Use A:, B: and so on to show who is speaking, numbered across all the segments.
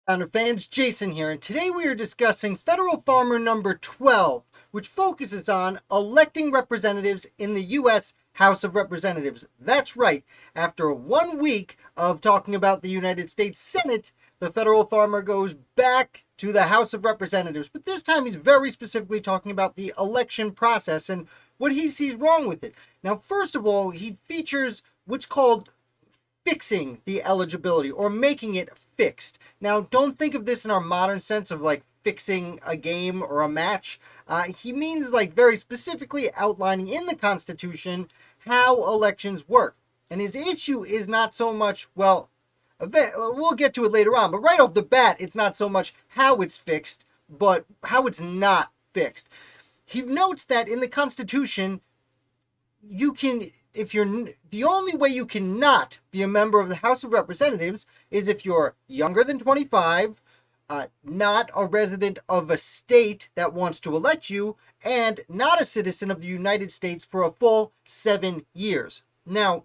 A: Founder fans, Jason here, and today we are discussing Federal Farmer number 12, which focuses on electing representatives in the U.S. House of Representatives. That's right, after 1 week of talking about the United States Senate, the Federal Farmer goes back to the House of Representatives, but this time he's very specifically talking about the election process and what he sees wrong with it. Now, first of all, he features what's called fixing the eligibility or making it fixed. Now, don't think of this in our modern sense of like fixing a game or a match. He means like very specifically outlining in the Constitution how elections work. And his issue is not so much, well, we'll get to it later on, but right off the bat, it's not so much how it's fixed, but how it's not fixed. He notes that in the Constitution, you can, if you're, the only way you cannot be a member of the House of Representatives is if you're younger than 25, not a resident of a state that wants to elect you, and not a citizen of the United States for a full 7 years. Now,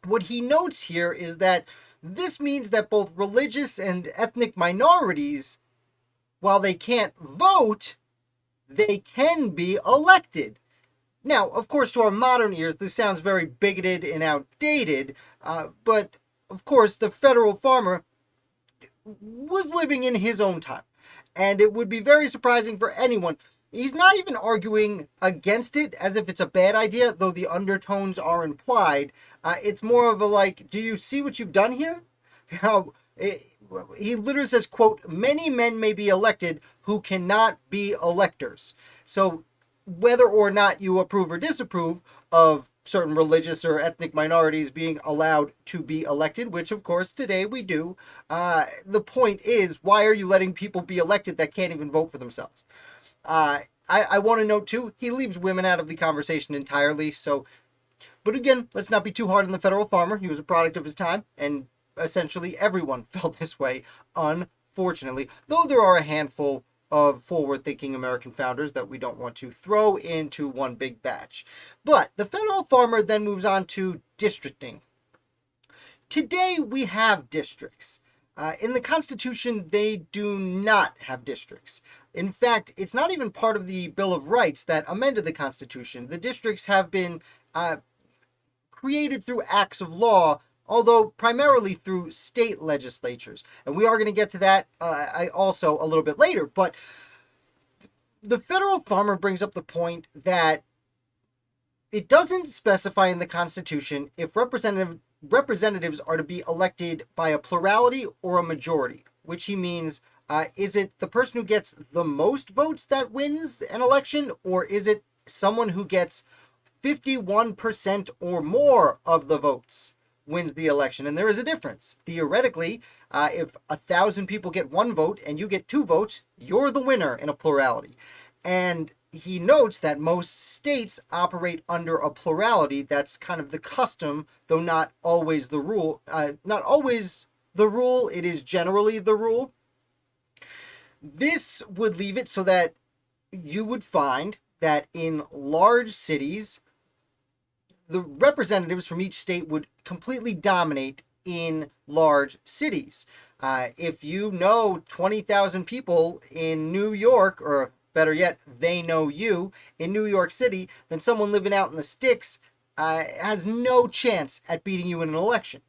A: what he notes here is that this means that both religious and ethnic minorities, while they can't vote, they can be elected. Now, of course, to our modern ears, this sounds very bigoted and outdated, but of course, the federal farmer was living in his own time, and it would be very surprising for anyone. He's not even arguing against it as if it's a bad idea, though the undertones are implied. It's more of a like, do you see what you've done here? How he literally says, quote, many men may be elected who cannot be electors. So whether or not you approve or disapprove of certain religious or ethnic minorities being allowed to be elected, which of course today we do, the point is, why are you letting people be elected that can't even vote for themselves? I want to note too, he leaves women out of the conversation entirely. So, but again, let's not be too hard on the federal farmer. He was a product of his time, and essentially everyone felt this way, unfortunately. Though there are a handful of forward-thinking American founders that we don't want to throw into one big batch. But the federal farmer then moves on to districting. Today we have districts. In the Constitution, they do not have districts. In fact, it's not even part of the Bill of Rights that amended the Constitution. The districts have been created through acts of law, although primarily through state legislatures. And we are going to get to that also a little bit later. But the federal farmer brings up the point that it doesn't specify in the Constitution if representatives are to be elected by a plurality or a majority, which he means, is it the person who gets the most votes that wins an election, or is it someone who gets 51% or more of the votes wins the election? And there is a difference. Theoretically, if 1,000 people get one vote and you get two votes, you're the winner in a plurality. And he notes that most states operate under a plurality. That's kind of the custom, though not always the rule. Not always the rule, it is generally the rule. This would leave it so that you would find that in large cities, the representatives from each state would completely dominate in large cities. If you know 20,000 people in New York, or better yet, they know you in New York City, then someone living out in the sticks has no chance at beating you in an election.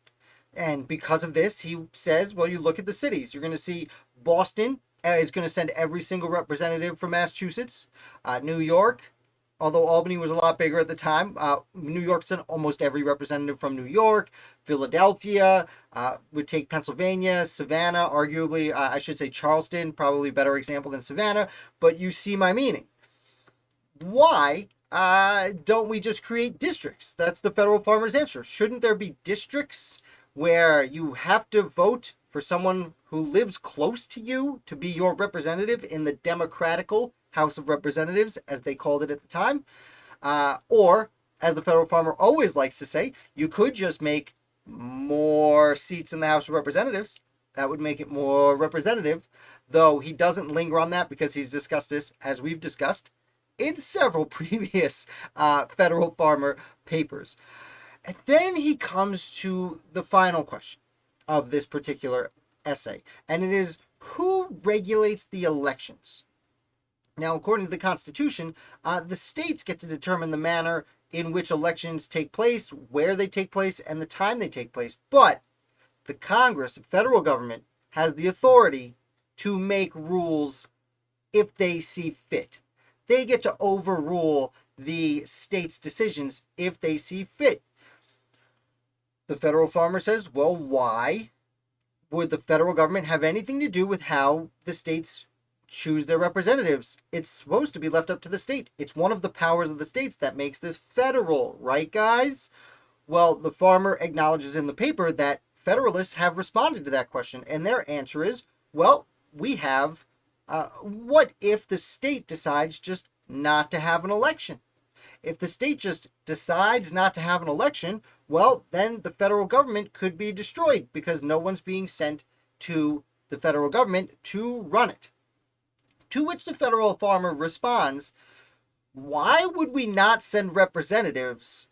A: And because of this, he says, well, you look at the cities. You're going to see Boston is going to send every single representative from Massachusetts. New York, although Albany was a lot bigger at the time, New York sent almost every representative from New York. Philadelphia would take Pennsylvania, Savannah, arguably, I should say Charleston, probably a better example than Savannah, but you see my meaning. Why don't we just create districts? That's the federal farmer's answer. Shouldn't there be districts where you have to vote for someone who lives close to you to be your representative in the democratical House of Representatives, as they called it at the time? Or, as the federal farmer always likes to say, you could just make more seats in the House of Representatives. That would make it more representative, though he doesn't linger on that because he's discussed this, as we've discussed, in several previous federal farmer papers. And then he comes to the final question of this particular essay, and it is, Who regulates the elections? Now, according to the Constitution, the states get to determine the manner in which elections take place, where they take place, and the time they take place. But the Congress, the federal government, has the authority to make rules if they see fit. They get to overrule the state's decisions if they see fit. The federal farmer says, well, why would the federal government have anything to do with how the states choose their representatives? It's supposed to be left up to the state. It's one of the powers of the states that makes this federal, right, guys? Well, the farmer acknowledges in the paper that Federalists have responded to that question, and their answer is, well, we have, what if the state decides just not to have an election? If the state just decides not to have an election, well, then the federal government could be destroyed because no one's being sent to the federal government to run it. To which the federal farmer responds, why would we not send representatives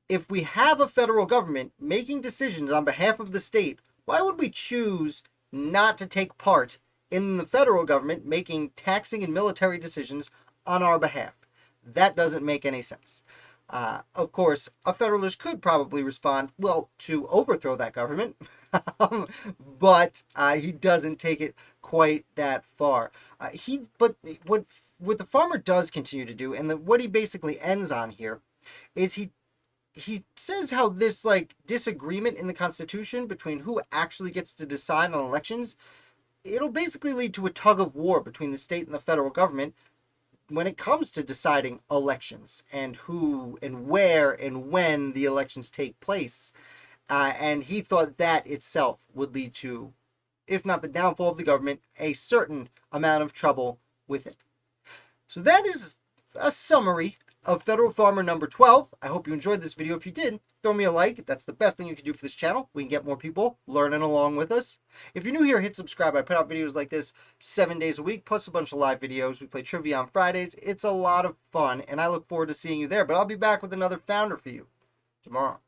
A: if we have a federal government making decisions on behalf of the state? Why would we choose not to take part in the federal government making taxing and military decisions on our behalf? That doesn't make any sense. Of course, a Federalist could probably respond, well, to overthrow that government, but he doesn't take it quite that far. But what the farmer does continue to do, and what he basically ends on here, is he says how this disagreement in the Constitution between who actually gets to decide on elections, it'll basically lead to a tug of war between the state and the federal government when it comes to deciding elections and who and where and when the elections take place. And he thought that itself would lead to, if not the downfall of the government, a certain amount of trouble with it. So that is a summary of Federal Farmer number 12. I hope you enjoyed this video. If you did, throw me a like. That's the best thing you can do for this channel. We can get more people learning along with us. If you're new here, hit subscribe. I put out videos like this 7 days a week, plus a bunch of live videos. We play trivia on Fridays. It's a lot of fun, and I look forward to seeing you there. But I'll be back with another founder for you tomorrow.